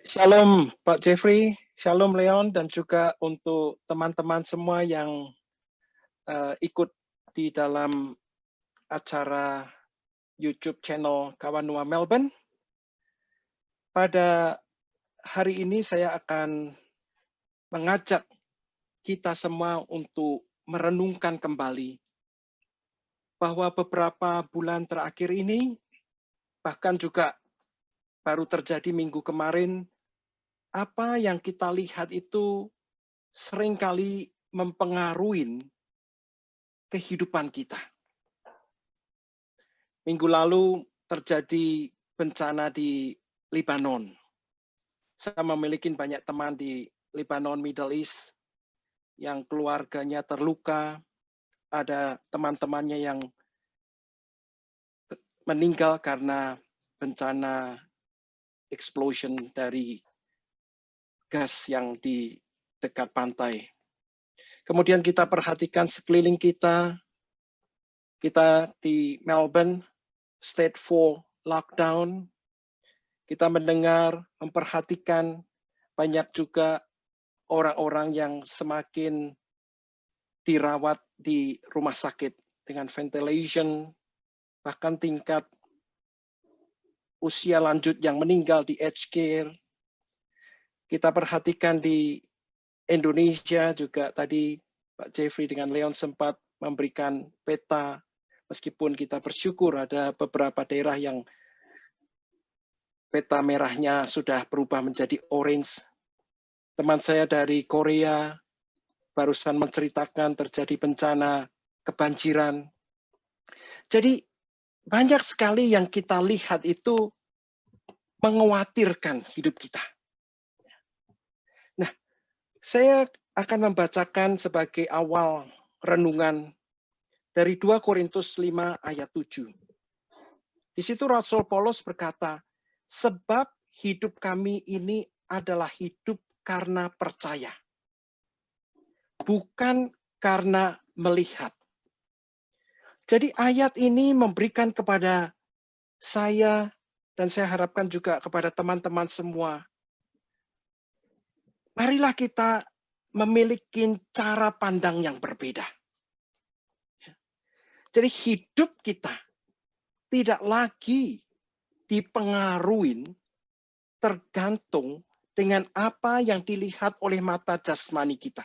Shalom Pak Jeffrey, Shalom Leon, dan juga untuk teman-teman semua yang ikut di dalam acara YouTube channel Kawanua Melbourne. Pada hari ini saya akan mengajak kita semua untuk merenungkan kembali bahwa beberapa bulan terakhir ini, bahkan juga baru terjadi minggu kemarin, apa yang kita lihat itu seringkali mempengaruhi kehidupan kita. Minggu lalu terjadi bencana di Lebanon. Saya memiliki banyak teman di Lebanon, Middle East, yang keluarganya terluka, ada teman-temannya yang meninggal karena bencana explosion dari gas yang di dekat pantai. Kemudian kita perhatikan sekeliling kita di Melbourne, State 4 lockdown, kita mendengar, memperhatikan banyak juga orang-orang yang semakin dirawat di rumah sakit dengan ventilation, bahkan tingkat usia lanjut yang meninggal di aged care. Kita perhatikan di Indonesia juga tadi Pak Jeffrey dengan Leon sempat memberikan peta, meskipun kita bersyukur ada beberapa daerah yang peta merahnya sudah berubah menjadi orange. Teman saya dari Korea barusan menceritakan terjadi bencana kebanjiran. Jadi banyak sekali yang kita lihat itu mengkhawatirkan hidup kita. Nah, saya akan membacakan sebagai awal renungan dari 2 Korintus 5 ayat 7. Di situ Rasul Paulus berkata, sebab hidup kami ini adalah hidup karena percaya, bukan karena melihat. Jadi ayat ini memberikan kepada saya, dan saya harapkan juga kepada teman-teman semua, marilah kita memiliki cara pandang yang berbeda. Jadi hidup kita tidak lagi dipengaruhi tergantung dengan apa yang dilihat oleh mata jasmani kita.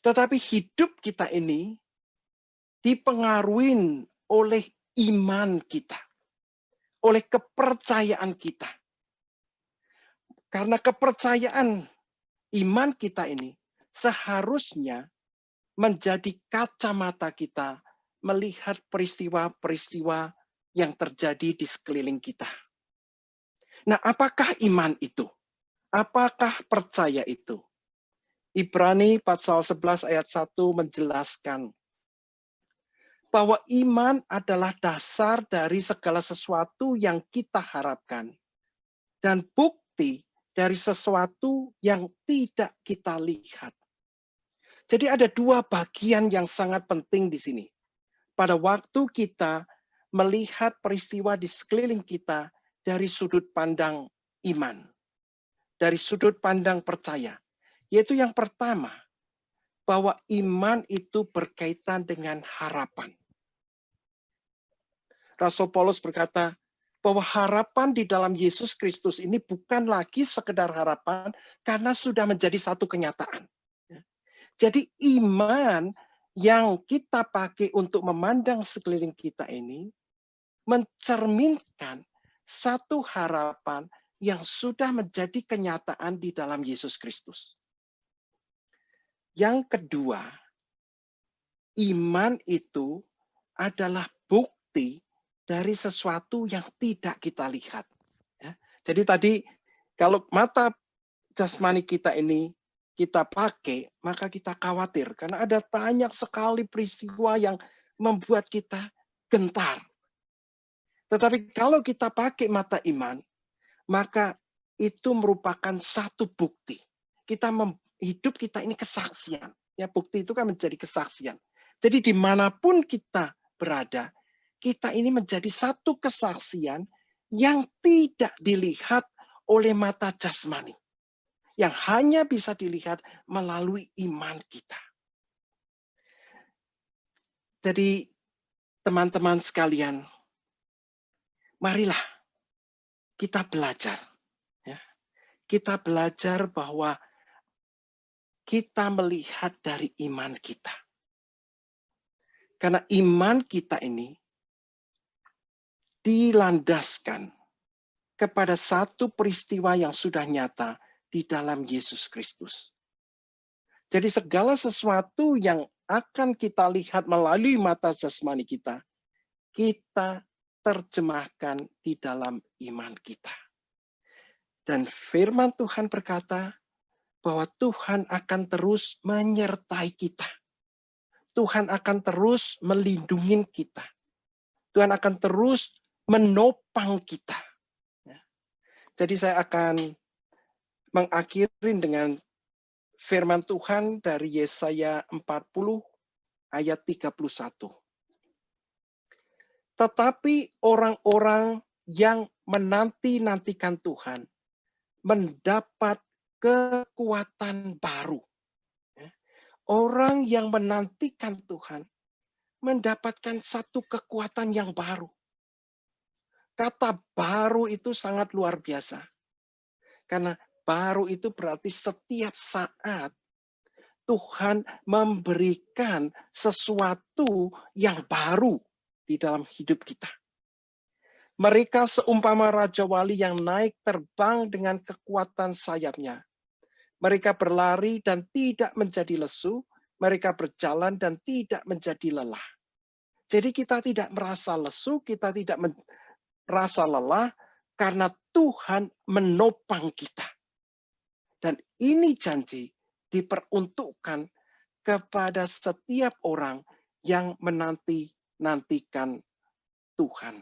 Tetapi hidup kita ini dipengaruhi oleh iman kita, oleh kepercayaan kita. Karena kepercayaan iman kita ini seharusnya menjadi kacamata kita melihat peristiwa-peristiwa yang terjadi di sekeliling kita. Nah, apakah iman itu? Apakah percaya itu? Ibrani pasal 11 ayat 1 menjelaskan bahwa iman adalah dasar dari segala sesuatu yang kita harapkan dan bukti dari sesuatu yang tidak kita lihat. Jadi ada dua bagian yang sangat penting di sini. Pada waktu kita melihat peristiwa di sekeliling kita dari sudut pandang iman, dari sudut pandang percaya, yaitu yang pertama, bahwa iman itu berkaitan dengan harapan. Rasul Paulus berkata bahwa harapan di dalam Yesus Kristus ini bukan lagi sekedar harapan karena sudah menjadi satu kenyataan. Jadi iman yang kita pakai untuk memandang sekeliling kita ini mencerminkan satu harapan yang sudah menjadi kenyataan di dalam Yesus Kristus. Yang kedua, iman itu adalah bukti dari sesuatu yang tidak kita lihat. Jadi tadi kalau mata jasmani kita ini kita pakai, maka kita khawatir. Karena ada banyak sekali peristiwa yang membuat kita gentar. Tetapi kalau kita pakai mata iman, maka itu merupakan satu bukti. Hidup kita ini kesaksian. Ya, bukti itu kan menjadi kesaksian. Jadi dimanapun kita berada, kita ini menjadi satu kesaksian yang tidak dilihat oleh mata jasmani, yang hanya bisa dilihat melalui iman kita. Jadi teman-teman sekalian, marilah kita belajar. Ya. Kita belajar bahwa kita melihat dari iman kita. Karena iman kita ini dilandaskan kepada satu peristiwa yang sudah nyata di dalam Yesus Kristus. Jadi segala sesuatu yang akan kita lihat melalui mata jasmani kita, kita terjemahkan di dalam iman kita. Dan firman Tuhan berkata bahwa Tuhan akan terus menyertai kita. Tuhan akan terus melindungi kita. Tuhan akan terus menopang kita. Jadi saya akan mengakhiri dengan firman Tuhan dari Yesaya 40 ayat 31. Tetapi orang-orang yang menanti-nantikan Tuhan mendapat kekuatan baru. Orang yang menantikan Tuhan mendapatkan satu kekuatan yang baru. Kata baru itu sangat luar biasa. Karena baru itu berarti setiap saat Tuhan memberikan sesuatu yang baru di dalam hidup kita. Mereka seumpama Raja Wali yang naik terbang dengan kekuatan sayapnya. Mereka berlari dan tidak menjadi lesu. Mereka berjalan dan tidak menjadi lelah. Jadi kita tidak merasa lesu, kita tidak merasa lelah, karena Tuhan menopang kita. Dan ini janji diperuntukkan kepada setiap orang yang menanti-nantikan Tuhan.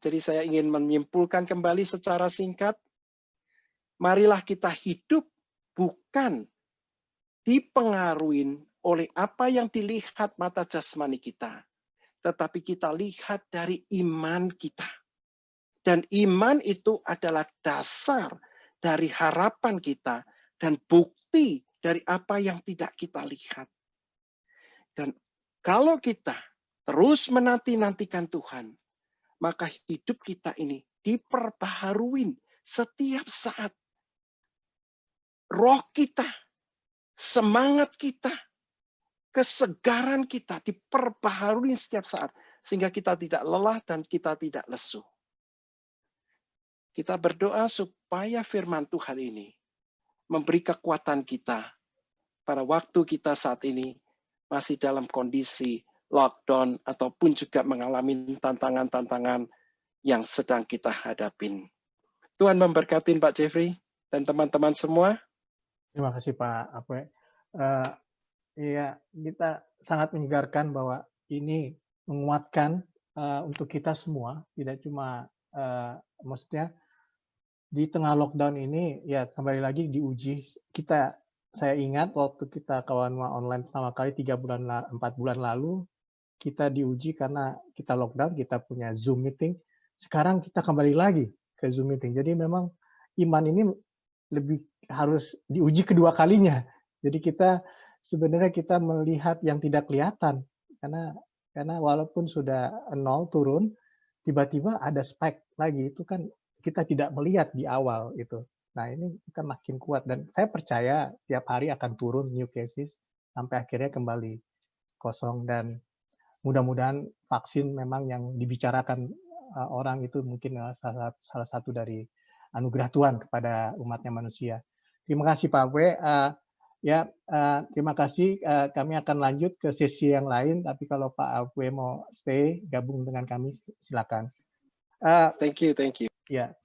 Jadi saya ingin menyimpulkan kembali secara singkat. Marilah kita hidup bukan dipengaruhi oleh apa yang dilihat mata jasmani kita, tetapi kita lihat dari iman kita. Dan iman itu adalah dasar dari harapan kita dan bukti dari apa yang tidak kita lihat. Dan kalau kita terus menanti-nantikan Tuhan, maka hidup kita ini diperbaharui setiap saat. Roh kita, semangat kita, kesegaran kita diperbaharui setiap saat. Sehingga kita tidak lelah dan kita tidak lesu. Kita berdoa supaya firman Tuhan ini memberi kekuatan kita pada waktu kita saat ini masih dalam kondisi lockdown ataupun juga mengalami tantangan-tantangan yang sedang kita hadapin. Tuhan memberkati Pak Jeffrey dan teman-teman semua. Terima kasih Pak Apwe. Ya, kita sangat menyegarkan bahwa ini menguatkan untuk kita semua, tidak cuma maksudnya di tengah lockdown ini ya kembali lagi diuji kita. Saya ingat waktu kita kawan online pertama kali 4 bulan lalu kita diuji karena kita lockdown, kita punya Zoom meeting. Sekarang kita kembali lagi ke Zoom meeting. Jadi memang iman ini lebih harus diuji kedua kalinya. Jadi kita sebenarnya kita melihat yang tidak kelihatan karena walaupun sudah 0 turun, tiba-tiba ada spike lagi, itu kan kita tidak melihat di awal itu. Nah ini kita makin kuat dan saya percaya tiap hari akan turun new cases sampai akhirnya kembali kosong. Dan mudah-mudahan vaksin memang yang dibicarakan orang itu mungkin salah satu dari anugerah Tuhan kepada umatnya manusia. Terima kasih Pak Apwe. Terima kasih. Kami akan lanjut ke sesi yang lain. Tapi kalau Pak Apwe mau stay gabung dengan kami, silakan. Thank you. Ya.